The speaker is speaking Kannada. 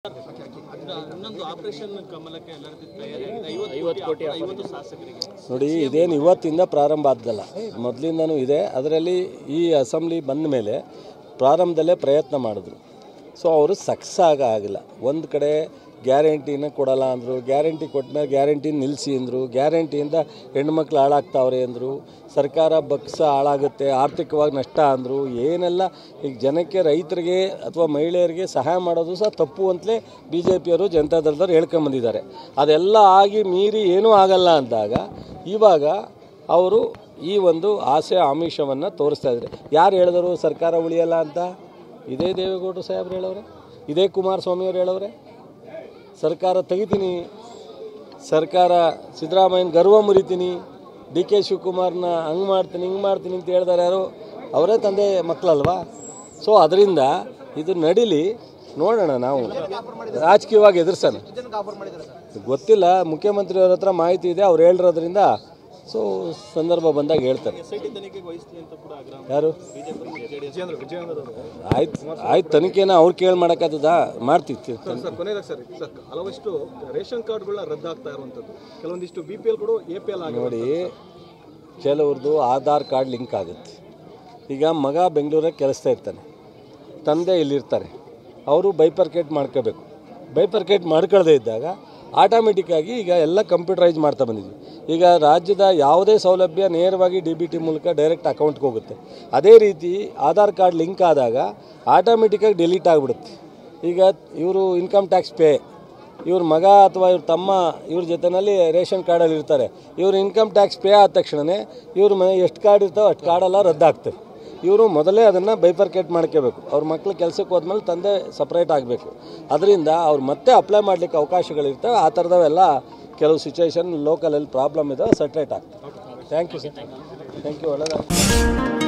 ಇನ್ನೊಂದು ಆಪರೇಷನ್ ಕಮಲಕ್ಕೆ ಎಲ್ಲರ ತಯಾರಿಯಾಗಿದೆ 50 ಕೋಟಿ 50 ಶಾಸಕರಿಗೆ ನೋಡಿ ಇದೇನು ಇವತ್ತಿಂದ ಪ್ರಾರಂಭ ಆದ್ದಲ್ಲ ಮೊದಲಿಂದನೂ ಇದೆ ಅದರಲ್ಲಿ ಈ ಅಸೆಂಬ್ಲಿ ಬಂದ ಮೇಲೆ ಪ್ರಾರಂಭದಲ್ಲೇ ಪ್ರಯತ್ನ ಮಾಡಿದ್ರು ಸೊ ಅವರು ಸಕ್ಸಸ್ ಆಗಿಲ್ಲ ಒಂದು ಕಡೆ ಗ್ಯಾರಂಟಿನ ಕೊಡಲ್ಲ ಅಂದರು ಗ್ಯಾರಂಟಿ ಕೊಟ್ಟಮೇಲೆ ಗ್ಯಾರಂಟಿ ನಿಲ್ಲಿಸಿ ಅಂದರು ಗ್ಯಾರಂಟಿಯಿಂದ ಹೆಣ್ಮಕ್ಳು ಹಾಳಾಗ್ತಾವ್ರೆ ಅಂದರು ಸರ್ಕಾರ ಬಕ್ಸ ಹಾಳಾಗುತ್ತೆ ಆರ್ಥಿಕವಾಗಿ ನಷ್ಟ ಅಂದರು ಏನೆಲ್ಲ ಈಗ ಜನಕ್ಕೆ ರೈತರಿಗೆ ಅಥವಾ ಮಹಿಳೆಯರಿಗೆ ಸಹಾಯ ಮಾಡೋದು ಸಹ ತಪ್ಪು ಅಂತಲೇ ಬಿ ಜೆ ಪಿಯವರು ಜನತಾದಳದವ್ರು ಹೇಳ್ಕೊಂಬಂದಿದ್ದಾರೆ ಅದೆಲ್ಲ ಆಗಿ ಮೀರಿ ಏನೂ ಆಗಲ್ಲ ಅಂದಾಗ ಇವಾಗ ಅವರು ಈ ಒಂದು ಆಸೆ ಆಮಿಷವನ್ನು ತೋರಿಸ್ತಾ ಇದ್ದಾರೆ ಯಾರು ಹೇಳಿದರು ಸರ್ಕಾರ ಉಳಿಯಲ್ಲ ಅಂತ ಇದೇ ದೇವೇಗೌಡರು ಸಾಹೇಬ್ರು ಹೇಳವ್ರೆ ಇದೇ ಕುಮಾರಸ್ವಾಮಿಯವರು ಹೇಳವ್ರೆ ಸರ್ಕಾರ ತೆಗಿತೀನಿ ಸರ್ಕಾರ ಸಿದ್ದರಾಮಯ್ಯನ ಗರ್ವ ಮುರಿತೀನಿ ಡಿ ಕೆ ಶಿವಕುಮಾರ್ನ ಹಂಗೆ ಮಾಡ್ತೀನಿ ಹಿಂಗೆ ಮಾಡ್ತೀನಿ ಅಂತ ಹೇಳ್ತಾರೆ ಯಾರು ಅವರೇ ತಂದೆ ಮಕ್ಕಳಲ್ವಾ ಸೊ ಅದರಿಂದ ಇದು ನಡೀಲಿ ನೋಡೋಣ ನಾವು ರಾಜಕೀಯವಾಗಿ ಎದುರಿಸೋಣ ಗೊತ್ತಿಲ್ಲ ಮುಖ್ಯಮಂತ್ರಿಯವ್ರ ಹತ್ರ ಮಾಹಿತಿ ಇದೆ ಅವ್ರು ಹೇಳಿರೋದ್ರಿಂದ ಸೊ ಸಂದರ್ಭ ಬಂದಾಗ ಹೇಳ್ತಾರೆ ಯಾರು ಆಯ್ತು ತನಿಖೆನ ಅವ್ರು ಕೇಳಿ ಮಾಡೋಕ್ಕಾಗ್ತದಾ ಮಾಡ್ತಿತ್ತು ಹಲವಷ್ಟು ರೇಷನ್ ಕಾರ್ಡ್ಗಳನ್ನ ರದ್ದಾಗ್ತಾ ಇರುವಂಥದ್ದು ಕೆಲವೊಂದಿಷ್ಟು BPL ಕೂಡ APL ಆಗಿ ನೋಡಿ ಕೆಲವ್ರದ್ದು ಆಧಾರ್ ಕಾರ್ಡ್ ಲಿಂಕ್ ಆಗುತ್ತೆ ಈಗ ಮಗ ಬೆಂಗಳೂರಿಗೆ ಕೆಲಸ್ತಾ ಇರ್ತಾನೆ ತಂದೆ ಇಲ್ಲಿರ್ತಾರೆ ಅವರು ಬೈಪರ್ಕೇಟ್ ಮಾಡ್ಕೋಬೇಕು ಬೈಪರ್ಕೇಟ್ ಮಾಡ್ಕೊಳ್ಳದೇ ಇದ್ದಾಗ ಆಟೋಮೆಟಿಕ್ಕಾಗಿ ಈಗ ಎಲ್ಲ ಕಂಪ್ಯೂಟರೈಸ್ ಮಾಡ್ತಾ ಬಂದಿದ್ವಿ ಈಗ ರಾಜ್ಯದ ಯಾವುದೇ ಸೌಲಭ್ಯ ನೇರವಾಗಿ DBT ಮೂಲಕ ಡೈರೆಕ್ಟ್ ಅಕೌಂಟ್ಗೆ ಹೋಗುತ್ತೆ ಅದೇ ರೀತಿ ಆಧಾರ್ ಕಾರ್ಡ್ ಲಿಂಕ್ ಆದಾಗ ಆಟೋಮೆಟಿಕ್ಕಾಗಿ ಡಿಲೀಟ್ ಆಗಿಬಿಡುತ್ತೆ ಈಗ ಇವರು ಇನ್ಕಮ್ ಟ್ಯಾಕ್ಸ್ ಪೇ ಇವ್ರ ಮಗ ಅಥವಾ ಇವ್ರ ತಮ್ಮ ಇವ್ರ ಜೊತೆಯಲ್ಲಿ ರೇಷನ್ ಕಾರ್ಡಲ್ಲಿ ಇರ್ತಾರೆ ಇವ್ರು ಇನ್ಕಮ್ ಟ್ಯಾಕ್ಸ್ ಪೇ ಆದ ತಕ್ಷಣವೇ ಇವ್ರ ಮನೆ ಎಷ್ಟು ಕಾರ್ಡ್ ಇರ್ತಾವೆ ಅಷ್ಟು ಕಾರ್ಡೆಲ್ಲ ರದ್ದಾಗ್ತವೆ ಇವರು ಮೊದಲೇ ಅದನ್ನು ಬೈಪರ್ಕೇಟ್ ಮಾಡ್ಕೋಬೇಕು ಅವ್ರ ಮಕ್ಳು ಕೆಲಸಕ್ಕೆ ಹೋದ್ಮೇಲೆ ತಂದೆ ಸಪ್ರೇಟ್ ಆಗಬೇಕು ಅದರಿಂದ ಅವ್ರು ಮತ್ತೆ ಅಪ್ಲೈ ಮಾಡಲಿಕ್ಕೆ ಅವಕಾಶಗಳಿರ್ತವೆ ಆ ಥರದವೆಲ್ಲ ಕೆಲವು ಸಿಚುವೇಶನ್ ಲೋಕಲಲ್ಲಿ ಪ್ರಾಬ್ಲಮ್ ಇದ್ದಾವೆ ಸಟ್ರೇಟ್ ಆಗ್ತದೆ thank you sir thank you ಒಳ್ಳೆಯದಾಗಿ